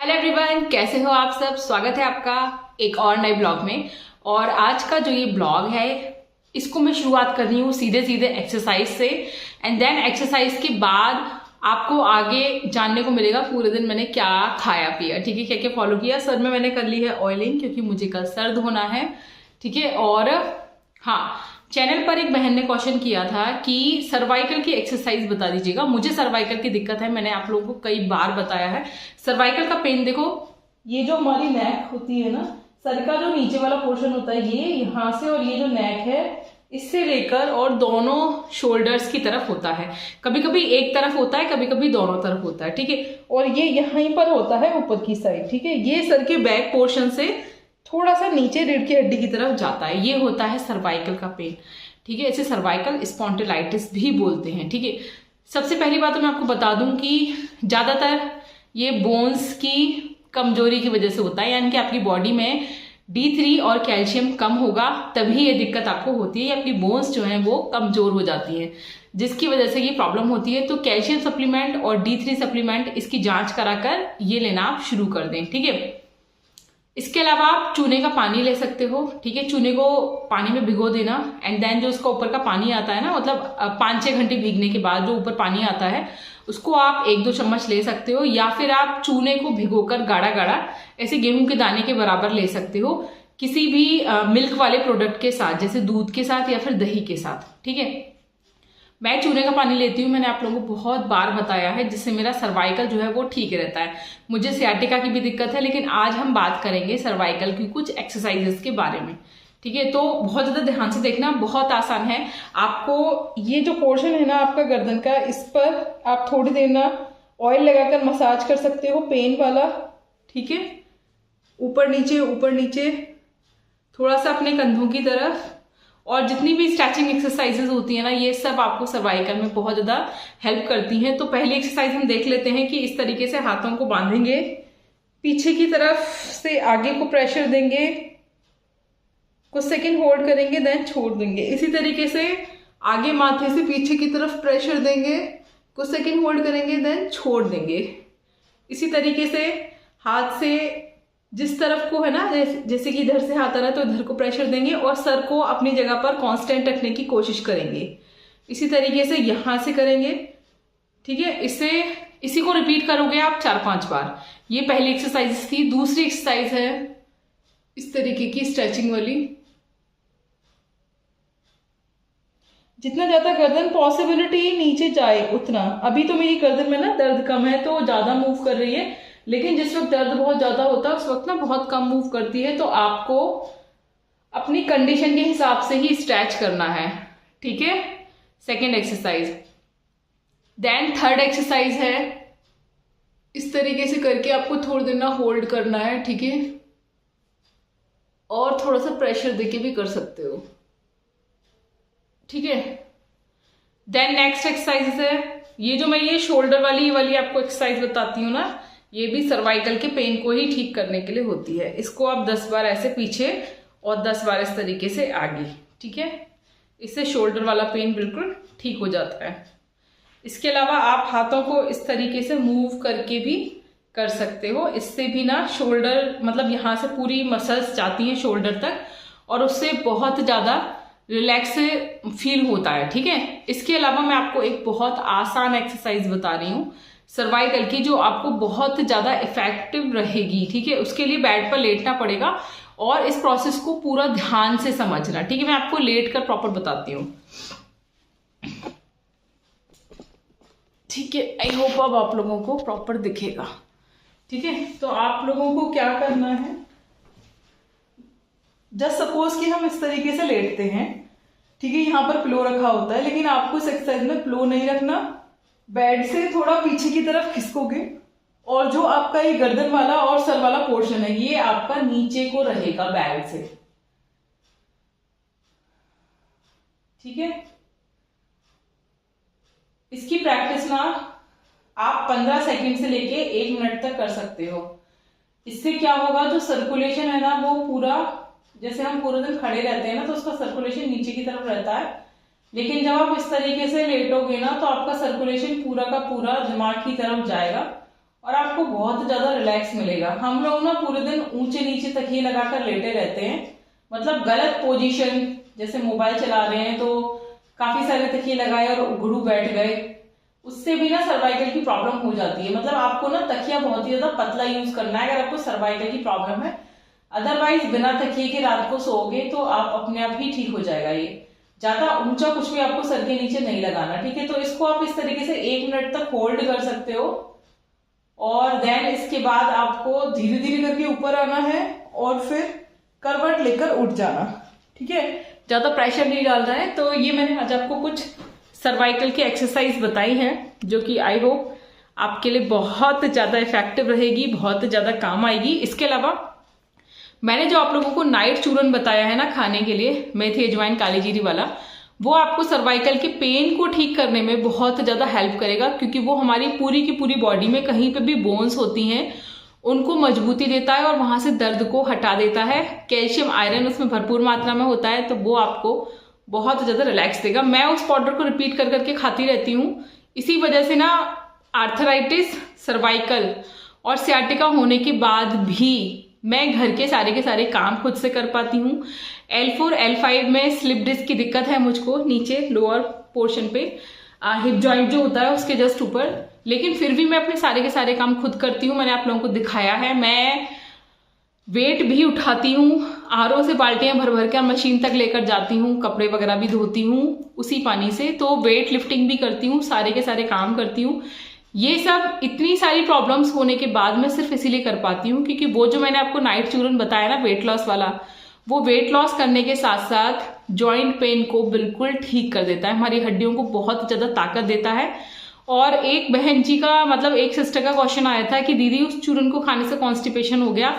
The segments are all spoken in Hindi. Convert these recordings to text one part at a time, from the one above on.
हेलो एवरीवन, कैसे हो आप सब। स्वागत है आपका एक और नए ब्लॉग में। और आज का जो ये ब्लॉग है इसको मैं शुरुआत कर रही हूँ सीधे सीधे एक्सरसाइज से। एंड देन एक्सरसाइज के बाद आपको आगे जानने को मिलेगा पूरे दिन मैंने क्या खाया पिया, ठीक है, क्या क्या फॉलो किया। सर में मैंने कर ली है ऑयलिंग क्योंकि मुझे कल सर्द होना है, ठीक है। और हाँ, चैनल पर एक बहन ने क्वेश्चन किया था कि सर्वाइकल की एक्सरसाइज बता दीजिएगा। मुझे सर्वाइकल की दिक्कत है, मैंने आप लोगों को कई बार बताया है। सर्वाइकल का पेन देखो, ये जो हमारी नेक होती है ना, सर का जो नीचे वाला पोर्शन होता है ये यहाँ से, और ये जो नेक है इससे लेकर और दोनों शोल्डर्स की तरफ होता है। कभी कभी एक तरफ होता है, कभी कभी दोनों तरफ होता है, ठीक है। और ये यहीं पर होता है ऊपर की साइड, ठीक है। ये सर के बैक पोर्शन से थोड़ा सा नीचे रीढ़ की हड्डी की तरफ जाता है, ये होता है सर्वाइकल का पेन, ठीक है। इसे सर्वाइकल स्पॉन्डिलाइटिस भी बोलते हैं, ठीक है। सबसे पहली बात तो मैं आपको बता दूं कि ज्यादातर ये बोन्स की कमजोरी की वजह से होता है, यानी कि आपकी बॉडी में D3 और कैल्शियम कम होगा तभी ये दिक्कत आपको होती है। आपकी बोन्स जो हैं वो कमजोर हो जाती हैं, जिसकी वजह से ये प्रॉब्लम होती है। तो कैल्शियम सप्लीमेंट और D3 सप्लीमेंट इसकी जांच कराकर ये लेना आप शुरू कर दें, ठीक है। इसके अलावा आप चूने का पानी ले सकते हो, ठीक है। चूने को पानी में भिगो देना एंड देन जो उसका ऊपर का पानी आता है ना, मतलब 5-6 घंटे भीगने के बाद जो ऊपर पानी आता है उसको आप 1-2 चम्मच ले सकते हो, या फिर आप चूने को भिगोकर गाढ़ा गाढ़ा ऐसे गेहूं के दाने के बराबर ले सकते हो किसी भी मिल्क वाले प्रोडक्ट के साथ, जैसे दूध के साथ या फिर दही के साथ, ठीक है। मैं चूने का पानी लेती हूँ, मैंने आप लोगों को बहुत बार बताया है, जिससे मेरा सर्वाइकल जो है वो ठीक रहता है। मुझे सियाटिका की भी दिक्कत है, लेकिन आज हम बात करेंगे सर्वाइकल की कुछ एक्सरसाइजेस के बारे में, ठीक है। तो बहुत ज़्यादा ध्यान से देखना, बहुत आसान है। आपको ये जो पोर्शन है ना आपका गर्दन का, इस पर आप थोड़ी देर ना ऑयल लगाकर मसाज कर सकते हो, पेन वाला, ठीक है। ऊपर नीचे थोड़ा सा अपने कंधों की तरफ। और जितनी भी स्ट्रेचिंग एक्सरसाइजेज होती है ना, ये सब आपको सर्वाइकल में बहुत ज़्यादा हेल्प करती हैं। तो पहली एक्सरसाइज हम देख लेते हैं कि इस तरीके से हाथों को बांधेंगे, पीछे की तरफ से आगे को प्रेशर देंगे, कुछ सेकंड होल्ड करेंगे, देन छोड़ देंगे। इसी तरीके से आगे माथे से पीछे की तरफ प्रेशर देंगे, कुछ सेकंड होल्ड करेंगे, देन छोड़ देंगे। इसी तरीके से हाथ से जिस तरफ को है ना, जैसे कि इधर से हाथ आ रहा है तो इधर को प्रेशर देंगे और सर को अपनी जगह पर कांस्टेंट रखने की कोशिश करेंगे। इसी तरीके से यहां से करेंगे, ठीक है। इसी को रिपीट करोगे आप 4-5 बार। ये पहली एक्सरसाइज थी। दूसरी एक्सरसाइज है इस तरीके की स्ट्रेचिंग वाली। जितना ज्यादा गर्दन पॉसिबिलिटी नीचे जाए उतना। अभी तो मेरी गर्दन में ना दर्द कम है तो ज्यादा मूव कर रही है, लेकिन जिस वक्त दर्द बहुत ज्यादा होता है उस वक्त ना बहुत कम मूव करती है। तो आपको अपनी कंडीशन के हिसाब से ही स्ट्रेच करना है, ठीक है। Second exercise. Then third exercise है इस तरीके से करके आपको थोड़ी देर ना होल्ड करना है, ठीक है। और थोड़ा सा प्रेशर देके भी कर सकते हो, ठीक है। देन नेक्स्ट एक्सरसाइज है ये जो मैं ये शोल्डर वाली आपको एक्सरसाइज बताती हूँ ना, ये भी सर्वाइकल के पेन को ही ठीक करने के लिए होती है। इसको आप 10 बार ऐसे पीछे और 10 बार इस तरीके से आगे, ठीक है। इससे शोल्डर वाला पेन बिल्कुल ठीक हो जाता है। इसके अलावा आप हाथों को इस तरीके से मूव करके भी कर सकते हो। इससे भी ना शोल्डर, मतलब यहाँ से पूरी मसल्स जाती हैं शोल्डर तक और उससे बहुत ज़्यादा रिलैक्स फील होता है, ठीक है। इसके अलावा मैं आपको एक बहुत आसान एक्सरसाइज बता रही हूँ सर्वाइकल की, जो आपको बहुत ज्यादा इफेक्टिव रहेगी, ठीक है। उसके लिए बेड पर लेटना पड़ेगा और इस प्रोसेस को पूरा ध्यान से समझना, ठीक है। मैं आपको लेट कर प्रॉपर बताती हूँ, ठीक है। आई होप अब आप लोगों को प्रॉपर दिखेगा, ठीक है। तो आप लोगों को क्या करना है, जस्ट सपोज कि हम इस तरीके से लेटते हैं, ठीक है। यहाँ पर पिलो रखा होता है, लेकिन आपको इस एक्सरसाइज में पिलो नहीं रखना। बेड से थोड़ा पीछे की तरफ खिसकोगे और जो आपका ये गर्दन वाला और सर वाला पोर्शन है ये आपका नीचे को रहेगा बेड से, ठीक है। इसकी प्रैक्टिस ना आप 15 सेकंड से लेके 1 मिनट तक कर सकते हो। इससे क्या होगा, जो सर्कुलेशन है ना वो पूरा, जैसे हम पूरे दिन खड़े रहते हैं ना तो उसका सर्कुलेशन नीचे की तरफ रहता है, लेकिन जब आप इस तरीके से लेटोगे ना तो आपका सर्कुलेशन पूरा का पूरा दिमाग की तरफ जाएगा और आपको बहुत ज्यादा रिलैक्स मिलेगा। हम लोग ना पूरे दिन ऊंचे नीचे तकिए लगाकर लेटे रहते हैं, मतलब गलत पोजीशन, जैसे मोबाइल चला रहे हैं तो काफी सारे तकिए लगाए और उघड़ू बैठ गए, उससे भी ना सर्वाइकल की प्रॉब्लम हो जाती है। मतलब आपको ना तकिया बहुत ही ज्यादा पतला यूज करना है अगर आपको सर्वाइकल की प्रॉब्लम है। अदरवाइज बिना तकिए के रात को सोओगे तो आप अपने आप ही ठीक हो जाएगा। ये ज्यादा ऊंचा कुछ भी आपको सर के नीचे नहीं लगाना, ठीक है। तो इसको आप इस तरीके से 1 मिनट तक होल्ड कर सकते हो और देन इसके बाद आपको धीरे धीरे करके ऊपर आना है और फिर करवट लेकर उठ जाना, ठीक है। ज्यादा प्रेशर नहीं डालना है। तो ये मैंने आज आपको कुछ सर्वाइकल की एक्सरसाइज बताई है जो कि आई होप आपके लिए बहुत ज्यादा इफेक्टिव रहेगी, बहुत ज्यादा काम आएगी। इसके अलावा मैंने जो आप लोगों को नाइट चूरन बताया है ना खाने के लिए, मेथी अजवाइन काली जीरी वाला, वो आपको सर्वाइकल के पेन को ठीक करने में बहुत ज्यादा हेल्प करेगा, क्योंकि वो हमारी पूरी की पूरी बॉडी में कहीं पे भी बोन्स होती हैं उनको मजबूती देता है और वहां से दर्द को हटा देता है। कैल्शियम आयरन उसमें भरपूर मात्रा में होता है, तो वो आपको बहुत ज्यादा रिलैक्स देगा। मैं उस पाउडर को रिपीट कर करके खाती रहती हूँ। इसी वजह से ना आर्थराइटिस, सर्वाइकल और सियाटिका होने के बाद भी मैं घर के सारे काम खुद से कर पाती हूँ। L4 L5 में स्लिप डिस्क की दिक्कत है मुझको, नीचे लोअर पोर्शन पे हिप जॉइंट जो होता है उसके जस्ट ऊपर, लेकिन फिर भी मैं अपने सारे के सारे काम खुद करती हूँ। मैंने आप लोगों को दिखाया है, मैं वेट भी उठाती हूँ, आरओ से बाल्टियां भर भर कर मशीन तक लेकर जाती हूँ, कपड़े वगैरह भी धोती हूँ उसी पानी से, तो वेट लिफ्टिंग भी करती हूँ, सारे के सारे काम करती हूँ। ये सब इतनी सारी प्रॉब्लम्स होने के बाद मैं सिर्फ इसीलिए कर पाती हूँ क्योंकि वो जो मैंने आपको नाइट चूरन बताया ना वेट लॉस वाला, वो वेट लॉस करने के साथ साथ जॉइंट पेन को बिल्कुल ठीक कर देता है, हमारी हड्डियों को बहुत ज्यादा ताकत देता है। और एक बहन जी का, मतलब एक सिस्टर का क्वेश्चन आया था कि दीदी उस चूरन को खाने से कॉन्स्टिपेशन हो गया।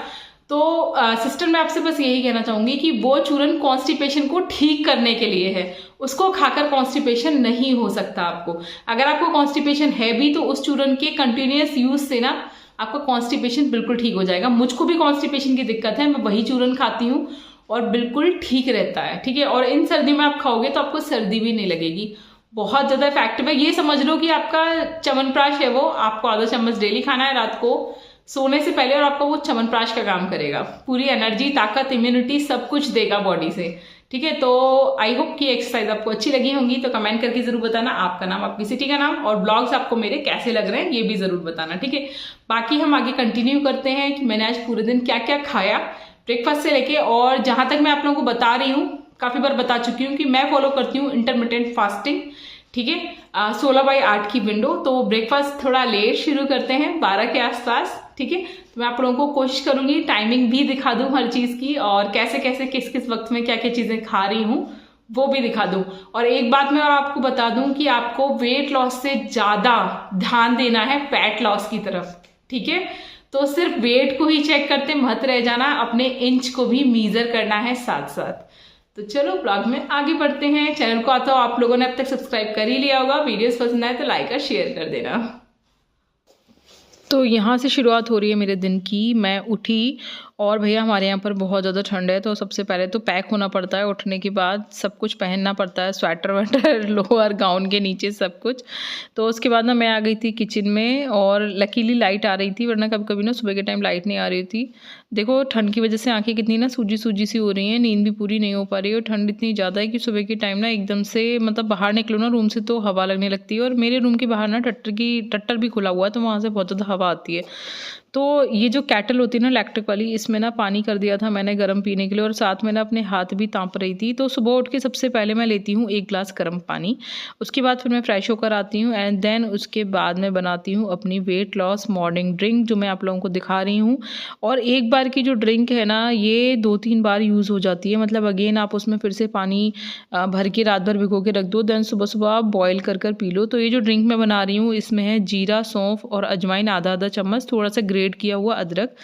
तो सिस्टर मैं आपसे बस यही कहना चाहूंगी कि वो चूरन कॉन्स्टिपेशन को ठीक करने के लिए है, उसको खाकर कॉन्स्टिपेशन नहीं हो सकता आपको। अगर आपको कॉन्स्टिपेशन है भी तो उस चूरन के कंटिन्यूअस यूज से ना आपका कॉन्स्टिपेशन बिल्कुल ठीक हो जाएगा। मुझको भी कॉन्स्टिपेशन की दिक्कत है, मैं वही चूरन खाती हूँ और बिल्कुल ठीक रहता है, ठीक है। और इन सर्दी में आप खाओगे तो आपको सर्दी भी नहीं लगेगी, बहुत ज्यादा इफेक्टिव है। ये समझ लो कि आपका च्यवनप्राश है वो आपको आधा चम्मच डेली खाना है रात को सोने से पहले, और आपका वो च्यवनप्राश का काम करेगा, पूरी एनर्जी, ताकत, इम्यूनिटी सब कुछ देगा बॉडी से, ठीक है। तो आई होप कि एक्सरसाइज आपको अच्छी लगी होंगी, तो कमेंट करके जरूर बताना आपका नाम, आपकी सिटी का नाम, और ब्लॉग्स आपको मेरे कैसे लग रहे हैं ये भी जरूर बताना, ठीक है। बाकी हम आगे कंटिन्यू करते हैं कि मैंने आज पूरे दिन क्या क्या खाया ब्रेकफास्ट से लेके। और जहां तक मैं आप लोगों को बता रही हूँ, काफी बार बता चुकी हूँ कि मैं फॉलो करती हूँ इंटरमिटेंट फास्टिंग, ठीक है, 16/8 की विंडो। तो ब्रेकफास्ट थोड़ा लेट शुरू करते हैं 12 के आसपास, ठीक है। तो मैं आप लोगों को कोशिश करूंगी टाइमिंग भी दिखा दूं हर चीज की, और कैसे कैसे किस किस वक्त में क्या क्या चीजें खा रही हूँ वो भी दिखा दूं। और एक बात मैं और आपको बता दूं कि आपको वेट लॉस से ज्यादा ध्यान देना है फैट लॉस की तरफ, ठीक है। तो सिर्फ वेट को ही चेक करते मत रह जाना, अपने इंच को भी मीजर करना है साथ साथ। तो चलो ब्लॉग में आगे बढ़ते हैं। चैनल को आता हो आप लोगों ने अब तक सब्सक्राइब कर ही लिया होगा, वीडियोस पसंद आए तो लाइक और शेयर कर देना। तो यहाँ से शुरुआत हो रही है मेरे दिन की। मैं उठी और भैया हमारे यहाँ पर बहुत ज़्यादा ठंड है, तो सबसे पहले तो पैक होना पड़ता है, उठने के बाद सब कुछ पहनना पड़ता है, स्वेटर वेटर, लोअर, गाउन के नीचे सब कुछ। तो उसके बाद ना मैं आ गई थी किचन में, और लकीली लाइट आ रही थी, वरना कभी कभी ना सुबह के टाइम लाइट नहीं आ रही थी। देखो ठंड की वजह से आंखें कितनी ना सूजी सूजी सी हो रही हैं, नींद भी पूरी नहीं हो पा रही है, और ठंड इतनी ज़्यादा है कि सुबह के टाइम ना एकदम से मतलब बाहर निकलो ना रूम से तो हवा लगने लगती है। और मेरे रूम के बाहर ना टट्टर भी खुला हुआ है, तो वहाँ से बहुत ज़्यादा हवा आती है। तो ये जो कैटल होती है ना इलेक्ट्रिक वाली, इसमें ना पानी कर दिया था मैंने गर्म पीने के लिए, और साथ में ना अपने हाथ भी ताप रही थी। तो सुबह उठ के सबसे पहले मैं लेती हूँ 1 ग्लास गर्म पानी, उसके बाद फिर मैं फ्रेश होकर आती हूँ, एंड देन उसके बाद मैं बनाती हूँ अपनी वेट लॉस मॉर्निंग ड्रिंक जो मैं आप लोगों को दिखा रही हूँ। और एक बार की जो ड्रिंक है ना ये 2-3 बार यूज़ हो जाती है, मतलब अगेन आप उसमें फिर से पानी भर के रात भर भिगो के रख दो, देन सुबह सुबह आप बॉयल कर कर पी लो। तो ये जो ड्रिंक मैं बना रही हूँ इसमें है जीरा, सौंफ और अजवाइन आधा आधा चम्मच, थोड़ा सा ग्रेट किया हुआ अदरक,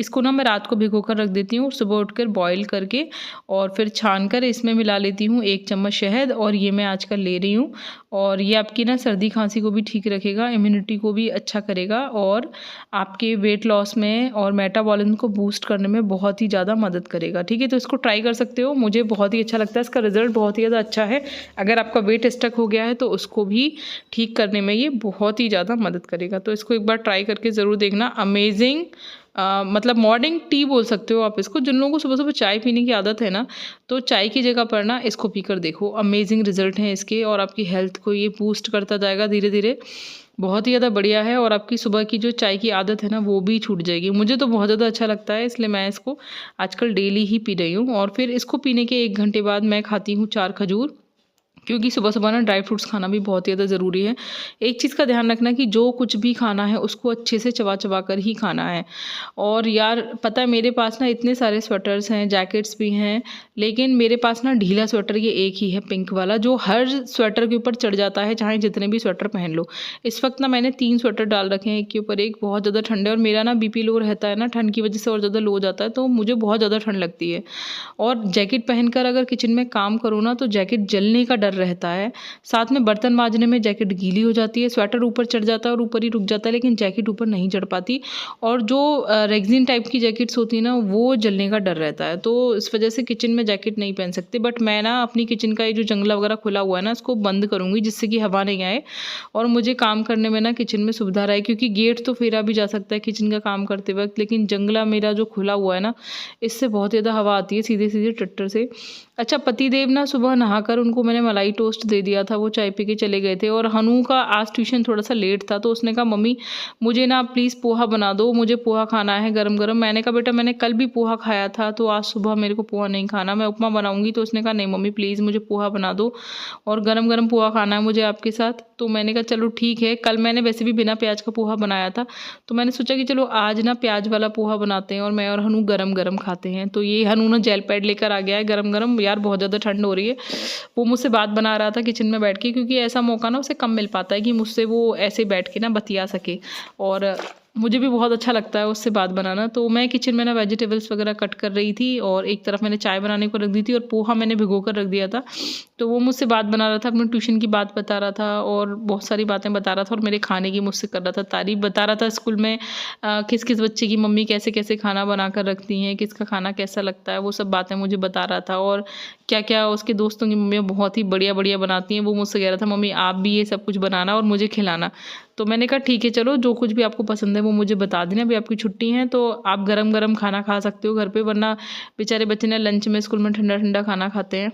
इसको ना मैं रात को भिगो कर रख देती हूँ और सुबह उठकर बॉईल करके और फिर छान कर इसमें मिला लेती हूँ 1 चम्मच शहद, और ये मैं आजकल ले रही हूँ। और ये आपकी ना सर्दी खांसी को भी ठीक रखेगा, इम्यूनिटी को भी अच्छा करेगा और आपके वेट लॉस में और मेटाबॉलिज्म को बूस्ट करने में बहुत ही ज़्यादा मदद करेगा। ठीक है, तो इसको ट्राई कर सकते हो, मुझे बहुत ही अच्छा लगता है, इसका रिजल्ट बहुत ही ज़्यादा अच्छा है। अगर आपका वेट स्टक हो गया है तो उसको भी ठीक करने में ये बहुत ही ज़्यादा मदद करेगा। तो इसको एक बार ट्राई करके ज़रूर देखना। अमेजिंग मतलब मॉर्निंग टी बोल सकते हो आप इसको। जिन लोगों को सुबह सुबह चाय पीने की आदत है ना, तो चाय की जगह पर ना इसको पीकर देखो, अमेजिंग रिजल्ट हैं इसके और आपकी हेल्थ को ये बूस्ट करता जाएगा धीरे धीरे। बहुत ही ज़्यादा बढ़िया है और आपकी सुबह की जो चाय की आदत है ना वो भी छूट जाएगी। मुझे तो बहुत ज़्यादा अच्छा लगता है, इसलिए मैं इसको आजकल डेली ही पी रही हूँ। और फिर इसको पीने के 1 घंटे बाद मैं खाती हूँ 4 खजूर, क्योंकि सुबह सुबह ना ड्राई फ्रूट्स खाना भी बहुत ही ज़्यादा ज़रूरी है। एक चीज़ का ध्यान रखना कि जो कुछ भी खाना है उसको अच्छे से चबा चबा कर ही खाना है। और यार पता है मेरे पास ना इतने सारे स्वेटर्स हैं, जैकेट्स भी हैं, लेकिन मेरे पास ना ढीला स्वेटर ये एक ही है पिंक वाला, जो हर स्वेटर के ऊपर चढ़ जाता है, चाहे जितने भी स्वेटर पहन लो। इस वक्त ना मैंने 3 स्वेटर डाल रखे हैं एक के ऊपर एक, बहुत ज़्यादा ठंड है और मेरा ना बीपी लो रहता है ना, ठंड की वजह से और ज़्यादा लो हो जाता है, तो मुझे बहुत ज़्यादा ठंड लगती है। और जैकेट पहनकर अगर किचन में काम करूँ ना तो जैकेट जलने का डर रहता है। साथ में बर्तन मांजने में जैकेट गीली हो जाती है, स्वेटर ऊपर चढ़ जाता है और ऊपर ही रुक जाता है, लेकिन जैकेट ऊपर नहीं चढ़ पाती। और जो रेक्सिन टाइप की जैकेट्स होती है ना वो जलने का डर रहता है, तो इस वजह से किचन में जैकेट नहीं पहन सकते। बट मैं ना अपनी किचन का ये जो जंगला वगैरह खुला हुआ है ना इसको बंद करूँगी, जिससे कि हवा नहीं आए और मुझे काम करने में ना किचन में सुविधा रहे। क्योंकि गेट तो फेरा भी जा सकता है किचन का काम करते वक्त, लेकिन जंगला मेरा जो खुला हुआ है ना इससे बहुत ज़्यादा हवा आती है सीधे सीधे ट्रैक्टर से। अच्छा, पतिदेव ना सुबह नहाकर उनको मैंने मलाई टोस्ट दे दिया था, वो चाय पी के चले गए थे। और हनु का आज ट्यूशन थोड़ा सा लेट था, तो उसने कहा मम्मी मुझे ना प्लीज़ पोहा बना दो, मुझे पोहा खाना है गरम गरम। मैंने कहा बेटा मैंने कल भी पोहा खाया था, तो आज सुबह मेरे को पोहा नहीं खाना, मैं उपमा बनाऊंगी। तो उसने कहा नहीं मम्मी प्लीज़ मुझे पोहा बना दो और गरम गरम पोहा खाना है मुझे आपके साथ। तो मैंने कहा चलो ठीक है। कल मैंने वैसे भी बिना प्याज का पोहा बनाया था, तो मैंने सोचा कि चलो आज ना प्याज वाला पोहा बनाते हैं और मैं और हनु गरम गरम खाते हैं। तो ये हनु ना जेल पैड लेकर आ गया है गरम गरम। यार बहुत ज़्यादा ठंड हो रही है, वो मुझसे बात बना रहा था किचन में बैठ के, क्योंकि ऐसा मौका ना उसे कम मिल पाता है कि मुझसे वो ऐसे बैठ के ना बतिया सके। और मुझे भी बहुत अच्छा लगता है उससे बात बनाना। तो मैं किचन में ना वेजिटेबल्स वगैरह कट कर रही थी और एक तरफ मैंने चाय बनाने को रख दी थी और पोहा मैंने भिगो कर रख दिया था। तो वो मुझसे बात बना रहा था, अपने ट्यूशन की बात बता रहा था और बहुत सारी बातें बता रहा था और मेरे खाने की मुझसे कर रहा था तारीफ, बता रहा था स्कूल में किस किस बच्चे की मम्मी कैसे कैसे खाना बना कर रखती हैं, किसका खाना कैसा लगता है, वो सब बातें मुझे बता रहा था। और क्या क्या उसके दोस्तों की मम्मियाँ बहुत ही बढ़िया बढ़िया बनाती हैं, वो मुझसे कह रहा था मम्मी आप भी ये सब कुछ बनाना और मुझे खिलाना। तो मैंने कहा ठीक है चलो, जो कुछ भी आपको पसंद है वो मुझे बता देना। अभी आपकी छुट्टी है तो आप गरम गरम खाना खा सकते हो घर पे, वरना बेचारे बच्चे ने लंच में स्कूल में ठंडा ठंडा खाना खाते हैं।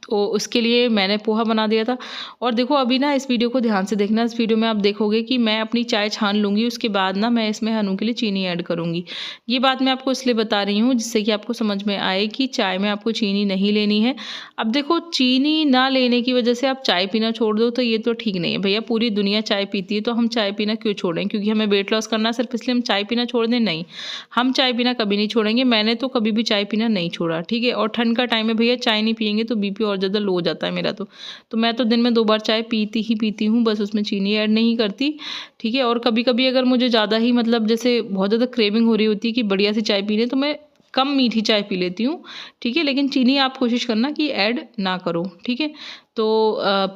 तो उसके लिए मैंने पोहा बना दिया था। और देखो अभी ना इस वीडियो को ध्यान से देखना, इस वीडियो में आप देखोगे कि मैं अपनी चाय छान लूँगी, उसके बाद ना मैं इसमें हनु के लिए चीनी ऐड करूँगी। ये बात मैं आपको इसलिए बता रही हूँ जिससे कि आपको समझ में आए कि चाय में आपको चीनी नहीं लेनी है। अब देखो चीनी ना लेने की वजह से आप चाय पीना छोड़ दो तो ये तो ठीक नहीं है भैया। पूरी दुनिया चाय पीती है तो हम चाय पीना क्यों छोड़ें? क्योंकि हमें वेट लॉस करना है सिर्फ इसलिए हम चाय पीना छोड़ दें? नहीं, हम चाय पीना कभी नहीं छोड़ेंगे। मैंने तो कभी भी चाय पीना नहीं छोड़ा, ठीक है। और ठंड का टाइम है भैया, चाय नहीं पियेंगे तो बीपी और ज़्यादा लो हो जाता है मेरा। तो मैं तो दिन में 2 बार चाय पीती ही पीती हूँ, बस उसमें चीनी ऐड नहीं करती, ठीक है। और कभी कभी अगर मुझे ज़्यादा ही मतलब जैसे बहुत ज़्यादा क्रेविंग हो रही होती है कि बढ़िया सी चाय पीने, तो मैं कम मीठी चाय पी लेती हूँ, ठीक है। लेकिन चीनी आप कोशिश करना कि ऐड ना करो, ठीक है। तो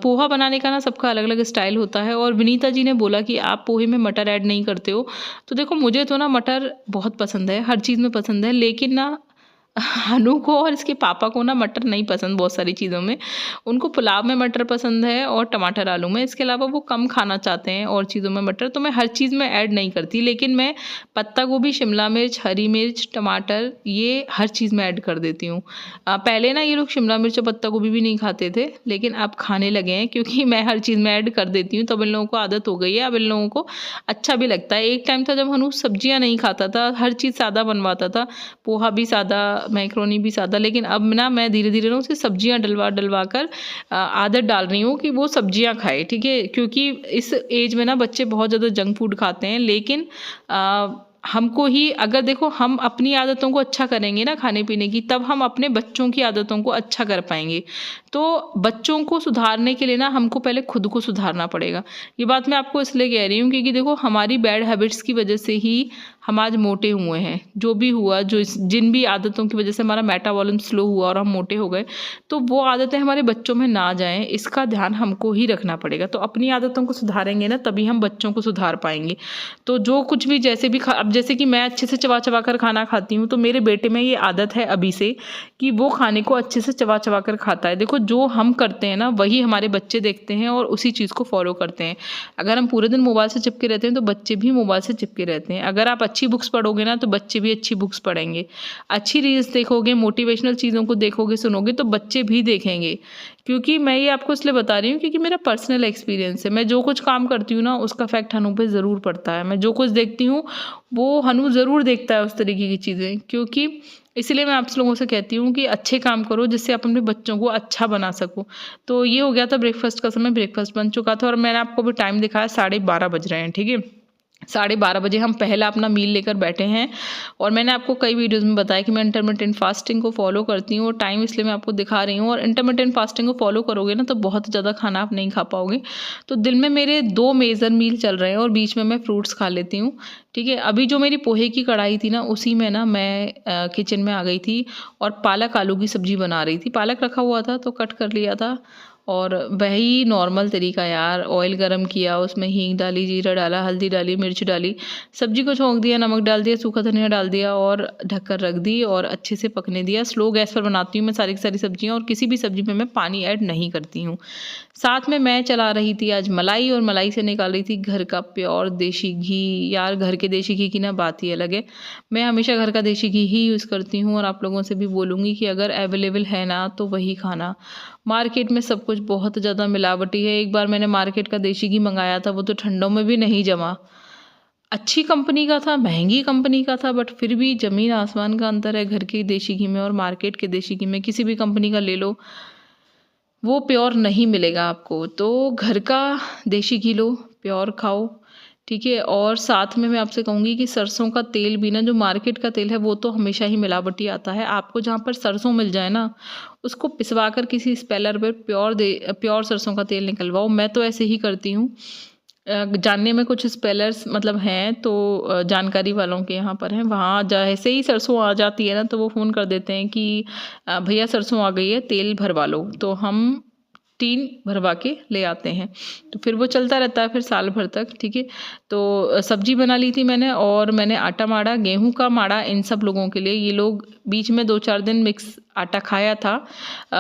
पोहा बनाने का ना सबका अलग अलग स्टाइल होता है। और विनीता जी ने बोला कि आप पोहे में मटर ऐड नहीं करते हो, तो देखो मुझे तो ना मटर बहुत पसंद है, हर चीज़ में पसंद है, लेकिन ना हनु को और इसके पापा को ना मटर नहीं पसंद बहुत सारी चीज़ों में। उनको पुलाव में मटर पसंद है और टमाटर आलू में, इसके अलावा वो कम खाना चाहते हैं और चीज़ों में मटर। तो मैं हर चीज़ में ऐड नहीं करती, लेकिन मैं पत्ता गोभी, शिमला मिर्च, हरी मिर्च, टमाटर ये हर चीज़ में ऐड कर देती हूँ। पहले ना ये लोग शिमला मिर्च और पत्ता गोभी भी नहीं खाते थे, लेकिन अब खाने लगे हैं क्योंकि मैं हर चीज़ में ऐड कर देती हूँ। तो अब इन लोगों को आदत हो गई है, अब इन लोगों को अच्छा भी लगता है। एक टाइम था जब हनु सब्जियाँ नहीं खाता था, हर चीज़ सादा बनवाता था, पोहा भी सादा, मैक्रोनी भी सादा, लेकिन अब ना मैं धीरे धीरे ना उसे सब्जियां डलवा कर आदत डाल रही हूँ कि वो सब्जियां खाए, ठीक है। क्योंकि इस एज में ना बच्चे बहुत ज़्यादा जंक फूड खाते हैं, लेकिन हमको ही अगर देखो हम अपनी आदतों को अच्छा करेंगे ना खाने पीने की, तब हम अपने बच्चों की आदतों को अच्छा कर पाएंगे। तो बच्चों को सुधारने के लिए ना हमको पहले खुद को सुधारना पड़ेगा। ये बात मैं आपको इसलिए कह रही हूँ क्योंकि देखो हमारी बैड हैबिट्स की वजह से ही हम आज मोटे हुए हैं, जो भी हुआ, जिन भी आदतों की वजह से हमारा मेटाबॉलिज्म स्लो हुआ और हम मोटे हो गए, तो वो आदतें हमारे बच्चों में ना जाएं, इसका ध्यान हमको ही रखना पड़ेगा। तो अपनी आदतों को सुधारेंगे ना, तभी हम बच्चों को सुधार पाएंगे। तो जो कुछ भी जैसे भी अब जैसे कि मैं अच्छे से चबा चबा कर खाना खाती हूँ, तो मेरे बेटे में ये आदत है अभी से कि वो खाने को अच्छे से चबा चबा कर खाता है। देखो, जो हम करते हैं ना, वही हमारे बच्चे देखते हैं और उसी चीज़ को फॉलो करते हैं। अगर हम पूरे दिन मोबाइल से चिपके रहते हैं तो बच्चे भी मोबाइल से चिपके रहते हैं। अगर आप अच्छी बुक्स पढ़ोगे ना, तो बच्चे भी अच्छी बुक्स पढ़ेंगे। अच्छी रील्स देखोगे, मोटिवेशनल चीज़ों को देखोगे, सुनोगे, तो बच्चे भी देखेंगे। क्योंकि मैं ये आपको इसलिए बता रही हूँ क्योंकि मेरा पर्सनल एक्सपीरियंस है। मैं जो कुछ काम करती हूँ ना, उसका इफेक्ट हनु पे ज़रूर पड़ता है। मैं जो कुछ देखती हूँ वो हनु ज़रूर देखता है उस तरीके की चीज़ें। क्योंकि इसलिए मैं आप लोगों से कहती हूँ कि अच्छे काम करो जिससे आप अपने बच्चों को अच्छा बना सको। तो ये हो गया था ब्रेकफास्ट का समय, ब्रेकफास्ट बन चुका था और मैंने आपको भी टाइम दिखाया, 12:30 बज रहे हैं, ठीक है। 12:30 बजे हम पहला अपना मील लेकर बैठे हैं। और मैंने आपको कई वीडियोस में बताया कि मैं इंटरमिटेंट फास्टिंग को फॉलो करती हूँ, और टाइम इसलिए मैं आपको दिखा रही हूँ। और इंटरमिटेंट फास्टिंग को फॉलो करोगे ना, तो बहुत ज़्यादा खाना आप नहीं खा पाओगे। तो दिन में मेरे 2 मेजर मील चल रहे हैं और बीच में मैं फ्रूट्स खा लेती हूँ, ठीक है। अभी जो मेरी पोहे की कढ़ाई थी ना, उसी में ना मैं किचन में आ गई थी और पालक आलू की सब्जी बना रही थी। पालक रखा हुआ था तो कट कर लिया था, और वही नॉर्मल तरीका यार, ऑयल गरम किया, उसमें हींग डाली, जीरा डाला, हल्दी डाली, मिर्च डाली, सब्जी को छोंक दिया, नमक डाल दिया, सूखा धनिया डाल दिया और ढककर रख दी और अच्छे से पकने दिया। स्लो गैस पर बनाती हूँ मैं सारी की सारी सब्जियाँ, और किसी भी सब्जी में मैं पानी ऐड नहीं करती हूँ। साथ में मैं चला रही थी आज मलाई, और मलाई से निकाल रही थी घर का प्योर देसी घी। यार, घर के देसी घी की ना बात ही अलग है। मैं हमेशा घर का देसी घी ही यूज़ करती हूँ, और आप लोगों से भी बोलूँगी कि अगर अवेलेबल है ना, तो वही खाना। मार्केट में सब कुछ बहुत ज़्यादा मिलावटी है। एक बार मैंने मार्केट का देसी घी मंगाया था, वो तो ठंडों में भी नहीं जमा। अच्छी कंपनी का था, महंगी कंपनी का था, बट फिर भी ज़मीन आसमान का अंतर है घर के देसी घी में और मार्केट के देसी घी में। किसी भी कंपनी का ले लो, वो प्योर नहीं मिलेगा आपको। तो घर का देसी घी लो, प्योर खाओ, ठीक है। और साथ में मैं आपसे कहूँगी कि सरसों का तेल भी ना, जो मार्केट का तेल है वो तो हमेशा ही मिलावटी आता है। आपको जहाँ पर सरसों मिल जाए ना, उसको पिसवा कर किसी स्पेलर पर प्योर सरसों का तेल निकलवाओ। मैं तो ऐसे ही करती हूँ। जानने में कुछ स्पेलर्स मतलब हैं, तो जानकारी वालों के यहाँ पर हैं, वहाँ जैसे ही सरसों आ जाती है ना, तो वो फ़ोन कर देते हैं कि भैया सरसों आ गई है, तेल भरवा लो। तो हम टीन भरवा के ले आते हैं, तो फिर वो चलता रहता है फिर साल भर तक, ठीक है। तो सब्जी बना ली थी मैंने, और मैंने आटा माड़ा, गेहूं का माड़ा इन सब लोगों के लिए। ये लोग बीच में 2-4 दिन मिक्स आटा खाया था,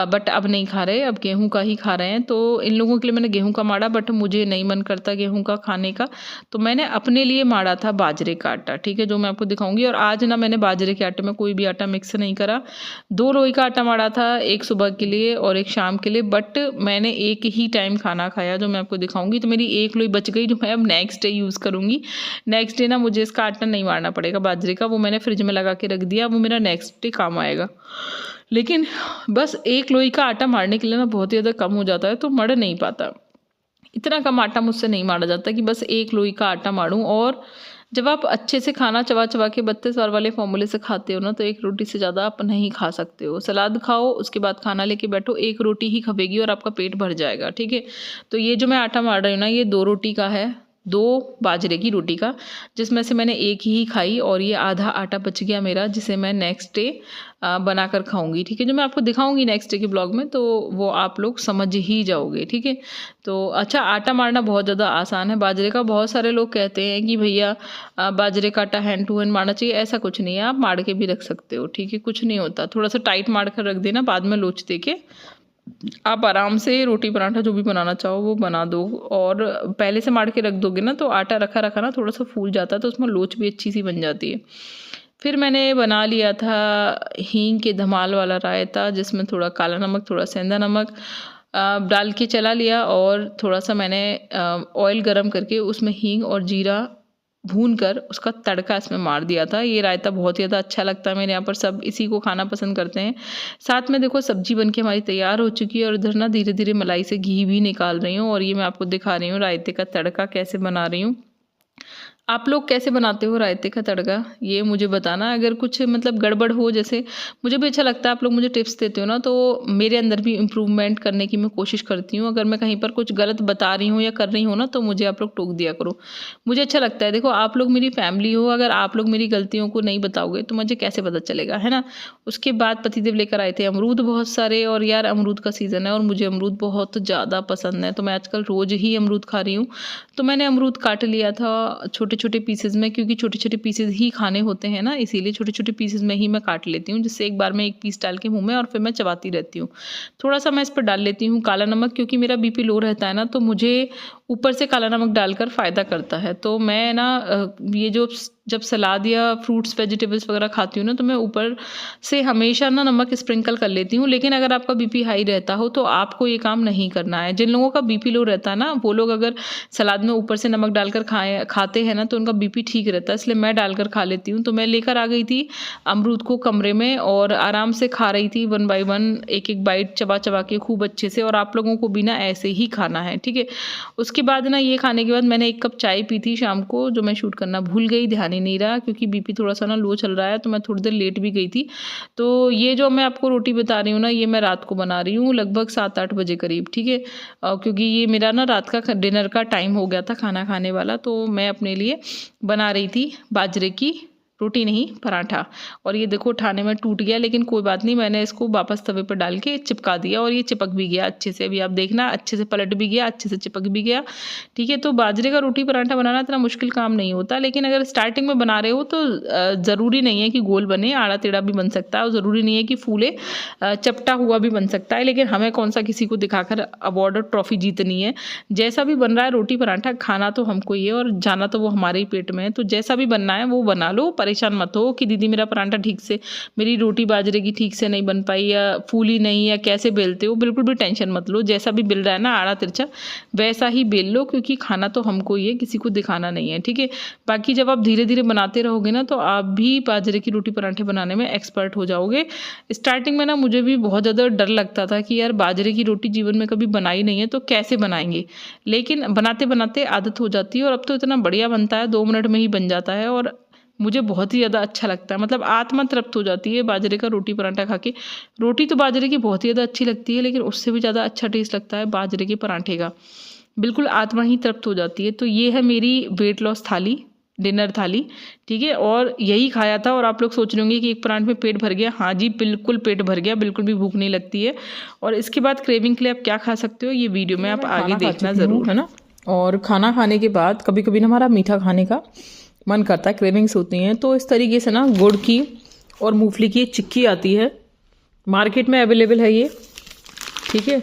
बट अब नहीं खा रहे, अब गेहूं का ही खा रहे हैं। तो इन लोगों के लिए मैंने गेहूं का माड़ा, बट मुझे नहीं मन करता गेहूं का खाने का, तो मैंने अपने लिए माड़ा था बाजरे का आटा, ठीक है, जो मैं आपको दिखाऊंगी। और आज ना मैंने बाजरे के आटे में कोई भी आटा मिक्स नहीं करा। 2 लोई का आटा माड़ा था, एक सुबह के लिए और एक शाम के लिए, बट मैंने एक ही टाइम खाना खाया, जो मैं आपको दिखाऊंगी। तो मेरी 1 लोई बच गई, जो मैं अब नेक्स्ट डे यूज़ करूँगी। नेक्स्ट डे ना मुझे इसका आटा नहीं मारना पड़ेगा बाजरे का, वो मैंने फ्रिज में लगा के रख दिया, वो मेरा नेक्स्ट डे काम आएगा। लेकिन बस 1 लोई का आटा मारने के लिए ना बहुत ही ज़्यादा कम हो जाता है, तो मर नहीं पाता। इतना कम आटा मुझसे नहीं मारा जाता कि बस 1 लोई का आटा मारूं। और जब आप अच्छे से खाना चबा चबा के 32 बार वाले फॉर्मूले से खाते हो ना, तो 1 रोटी से ज़्यादा आप नहीं खा सकते हो। सलाद खाओ, उसके बाद खाना लेके बैठो, 1 रोटी ही खपेगी और आपका पेट भर जाएगा, ठीक है। तो ये जो मैं आटा मार रही हूँ ना, ये 2 रोटी का है, 2 बाजरे की रोटी का, जिसमें से मैंने 1 ही खाई, और ये आधा आटा बच गया मेरा, जिसे मैं नेक्स्ट डे बनाकर खाऊंगी, ठीक है। जो मैं आपको दिखाऊंगी नेक्स्ट डे के ब्लॉग में, तो वो आप लोग समझ ही जाओगे, ठीक है। तो अच्छा, आटा मारना बहुत ज़्यादा आसान है बाजरे का। बहुत सारे लोग कहते हैं कि भैया बाजरे का आटा हैंड टू हैंड मारना चाहिए, ऐसा कुछ नहीं है, आप मार के भी रख सकते हो, ठीक है, कुछ नहीं होता। थोड़ा सा टाइट मार कर रख देना, बाद में लोच दे के आप आराम से रोटी पराठा जो भी बनाना चाहो वो बना दो। और पहले से मार के रख दोगे ना, तो आटा रखा रखा ना थोड़ा सा फूल जाता है, तो उसमें लोच भी अच्छी सी बन जाती है। फिर मैंने बना लिया था हींग के धमाल वाला रायता, जिसमें थोड़ा काला नमक, थोड़ा सेंधा नमक डाल के चला लिया, और थोड़ा सा मैंने ऑयल गरम करके उसमें हींग और जीरा भून कर उसका तड़का इसमें मार दिया था। ये रायता बहुत ही ज़्यादा अच्छा लगता है, मेरे यहाँ पर सब इसी को खाना पसंद करते हैं। साथ में देखो सब्जी बनके हमारी तैयार हो चुकी है, और इधर ना धीरे धीरे मलाई से घी भी निकाल रही हूँ, और ये मैं आपको दिखा रही हूँ रायते का तड़का कैसे बना रही हूँ। आप लोग कैसे बनाते हो रायते का तड़का, ये मुझे बताना। अगर कुछ मतलब गड़बड़ हो, जैसे मुझे भी अच्छा लगता है आप लोग मुझे टिप्स देते हो ना, तो मेरे अंदर भी इम्प्रूवमेंट करने की मैं कोशिश करती हूँ। अगर मैं कहीं पर कुछ गलत बता रही हूँ या कर रही हूँ ना, तो मुझे आप लोग टोक दिया करो, मुझे अच्छा लगता है। देखो आप लोग मेरी फैमिली हो, अगर आप लोग मेरी गलतियों को नहीं बताओगे तो मुझे कैसे पता चलेगा, है ना। उसके बाद पतिदेव लेकर आए थे अमरूद बहुत सारे, और यार अमरूद का सीज़न है और मुझे अमरूद बहुत ज़्यादा पसंद है, तो मैं आजकल रोज़ ही अमरूद खा रही हूँ। तो मैंने अमरूद काट लिया था छोटे छोटे पीसेज में, क्योंकि छोटे छोटे पीसेज ही खाने होते हैं ना, इसीलिए छोटे छोटे पीसेज में ही मैं काट लेती हूँ, जिससे एक बार में एक पीस डाल के मुंह में और फिर मैं चबाती रहती हूँ। थोड़ा सा मैं इस पर डाल लेती हूँ काला नमक, क्योंकि मेरा बीपी लो रहता है ना, तो मुझे ऊपर से काला नमक डालकर फ़ायदा करता है। तो मैं ना ये जो जब सलाद या फ्रूट्स वेजिटेबल्स वगैरह खाती हूँ ना, तो मैं ऊपर से हमेशा ना नमक स्प्रिंकल कर लेती हूँ। लेकिन अगर आपका बीपी हाई रहता हो तो आपको ये काम नहीं करना है। जिन लोगों का बीपी लो रहता है ना, वो लोग अगर सलाद में ऊपर से नमक डालकर खाते हैं ना, तो उनका बीपी ठीक रहता है, इसलिए मैं डालकर खा लेती हूँ। तो मैं लेकर आ गई थी अमरूद को कमरे में और आराम से खा रही थी, 1 बाय 1 एक एक बाइट चबा चबा के खूब अच्छे से। और आप लोगों को भी ना ऐसे ही खाना है, ठीक है। उसके बाद ना ये खाने के बाद मैंने 1 कप चाय पी थी शाम को, जो मैं शूट करना भूल गई, ध्यान ही नहीं रहा, क्योंकि बीपी थोड़ा सा ना लो चल रहा है, तो मैं थोड़ी देर लेट भी गई थी। तो ये जो मैं आपको रोटी बता रही हूँ ना, ये मैं रात को बना रही हूँ लगभग 7-8 बजे करीब, ठीक है। क्योंकि ये मेरा ना रात का डिनर का टाइम हो गया था, खाना खाने वाला, तो मैं अपने लिए बना रही थी बाजरे की रोटी, नहीं पराठा। और ये देखो उठाने में टूट गया, लेकिन कोई बात नहीं, मैंने इसको वापस तवे पर डाल के चिपका दिया और ये चिपक भी गया अच्छे से। अभी आप देखना, अच्छे से पलट भी गया, अच्छे से चिपक भी गया, ठीक है। तो बाजरे का रोटी पराठा बनाना इतना मुश्किल काम नहीं होता, लेकिन अगर स्टार्टिंग में बना रहे हो तो ज़रूरी नहीं है कि गोल बने, आड़ा टेढ़ा भी बन सकता है, और ज़रूरी नहीं है कि फूले, चपटा हुआ भी बन सकता है। लेकिन हमें कौन सा किसी को दिखाकर अवार्ड और ट्रॉफी जीतनी है। जैसा भी बन रहा है रोटी पराठा, खाना तो हमको ही है और जाना तो वो हमारे ही पेट में है। तो जैसा भी बनना है वो बना लो, परेशान मत हो कि दीदी मेरा पराठा ठीक से, मेरी रोटी बाजरे की ठीक से नहीं बन पाई या फूली नहीं, या कैसे बेलते हो, बिल्कुल भी टेंशन मत लो। जैसा भी बेल रहा है ना आड़ा तिरछा, वैसा ही बेल लो, क्योंकि खाना तो हमको ही है, किसी को दिखाना नहीं है, ठीक है। बाकी जब आप धीरे धीरे बनाते रहोगे ना, तो आप भी बाजरे की रोटी पराठे बनाने में एक्सपर्ट हो जाओगे। स्टार्टिंग में ना मुझे भी बहुत ज़्यादा डर लगता था कि यार बाजरे की रोटी जीवन में कभी बनाई नहीं है तो कैसे बनाएंगे, लेकिन बनाते बनाते आदत हो जाती है और अब तो इतना बढ़िया बनता है, 2 मिनट में ही बन जाता है। और मुझे बहुत ही ज़्यादा अच्छा लगता है, मतलब आत्मा तृप्त हो जाती है बाजरे का रोटी पराठा खा के। रोटी तो बाजरे की बहुत ही ज़्यादा अच्छी लगती है, लेकिन उससे भी ज़्यादा अच्छा टेस्ट लगता है बाजरे के पराठे का, बिल्कुल आत्मा ही तृप्त हो जाती है। तो ये है मेरी वेट लॉस थाली, डिनर थाली, ठीक है। और यही खाया था। और आप लोग सोच रहे होंगे कि एक पराठे में पेट भर गया, हाँ जी बिल्कुल पेट भर गया, बिल्कुल भी भूख नहीं लगती है। और इसके बाद क्रेविंग के लिए आप क्या खा सकते हो, ये वीडियो में आप आगे देखना ज़रूर, है ना। और खाना खाने के बाद कभी कभी ना हमारा मीठा खाने का मन करता है, क्रेविंग्स होती हैं, तो इस तरीके से ना गुड़ की और मूंगफली की चिक्की आती है, मार्केट में अवेलेबल है ये, ठीक है।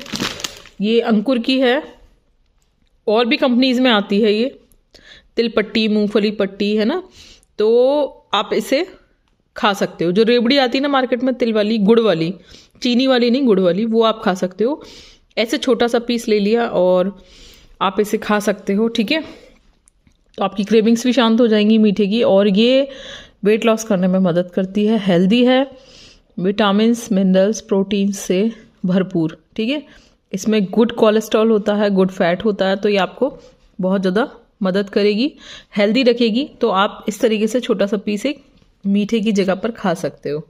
ये अंकुर की है, और भी कंपनीज में आती है ये, तिल पट्टी, मूंगफली पट्टी, है ना। तो आप इसे खा सकते हो। जो रेवड़ी आती है ना मार्केट में तिल वाली, गुड़ वाली, चीनी वाली नहीं गुड़ वाली, वो आप खा सकते हो। ऐसे छोटा सा पीस ले लिया और आप इसे खा सकते हो, ठीक है। तो आपकी क्रेविंग्स भी शांत हो जाएंगी मीठे की, और ये वेट लॉस करने में मदद करती है, हेल्दी है, विटामिन्स, मिनरल्स, प्रोटीन्स से भरपूर, ठीक है। इसमें गुड कोलेस्ट्रॉल होता है, गुड फैट होता है, तो ये आपको बहुत ज़्यादा मदद करेगी, हेल्दी रखेगी। तो आप इस तरीके से छोटा सा पीस एक मीठे की जगह पर खा सकते हो।